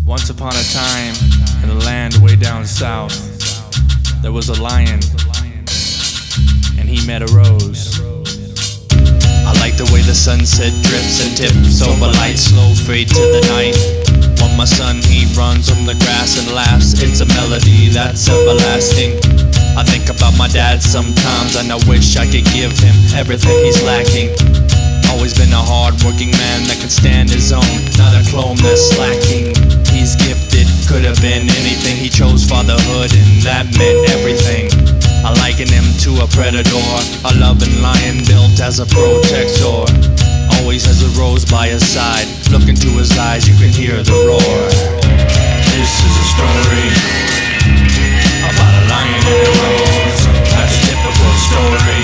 Once upon a time, in a land way down south, there was a lion, and he met a rose. I like the way the sunset drips and tips over light, slow fade to the night. When my son, he runs on the grass and laughs, it's a melody that's everlasting. I think about my dad sometimes, and I wish I could give him everything he's lacking. Always been a hard-working man that can stand his own, not a clone that's slacking. He's gifted, could have been anything. He chose fatherhood, and that meant everything. I liken him to a predator, a loving lion built as a protector. Always has a rose by his side. Look into his eyes, you can hear the roar. This is a story about a lion and a rose. That's a typical story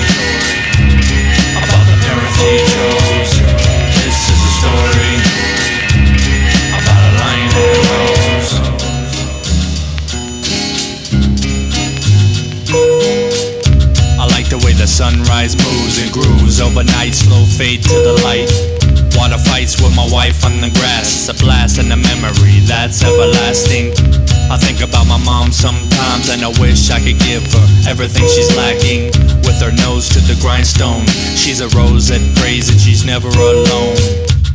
about the parents he chose. This is a story about a lion and a rose. I like the way the sunrise moves and grooves overnight, slow fade to the light. Water fights with my wife on the grass, a blast and a memory that's everlasting. I think about my mom sometimes, and I wish I could give her everything she's lacking. With her nose to the grindstone, she's a rose that prays and she's never alone.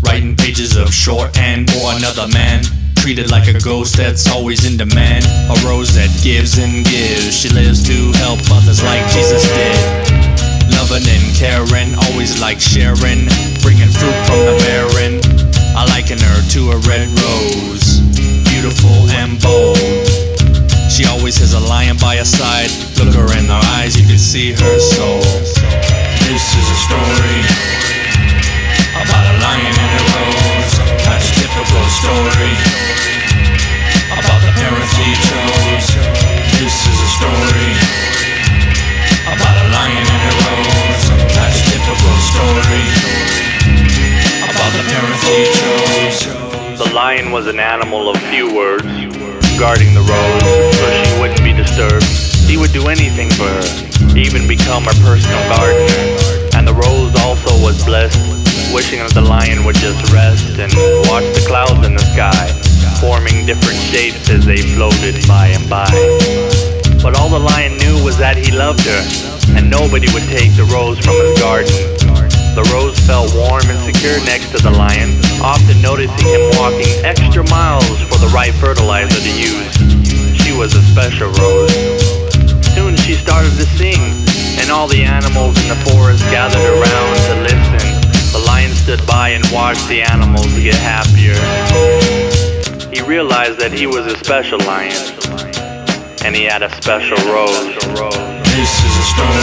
Writing pages of shorthand for another man, treated like a ghost that's always in demand. A rose that gives and gives, she lives to help others like Jesus did. Loving and caring, always like sharing, bringing fruit from the barren. I liken her to a red rose, beautiful and bold. She always has a lion by her side. Look her in her eyes, you can see her soul. This is a story about a lion and a rose. That's a typical story about the parents he chose. This is a story about a lion and a rose. That's a typical story about the parents he chose. The lion was an animal of few words, guarding the rose so she wouldn't be disturbed. He would do anything for her, even become her personal gardener. And the rose also was blessed, wishing that the lion would just rest and watch the clouds in the sky, forming different shapes as they floated by and by. But all the lion knew was that he loved her, and nobody would take the rose from his garden. The rose felt warm and secure next to the lion, often noticing him walking extra miles for the right fertilizer to use. She was a special rose. Soon she started to sing, and all the animals in the forest gathered around to listen. The lion stood by and watched the animals get happier. He realized that he was a special lion, and he had a special rose. This is a story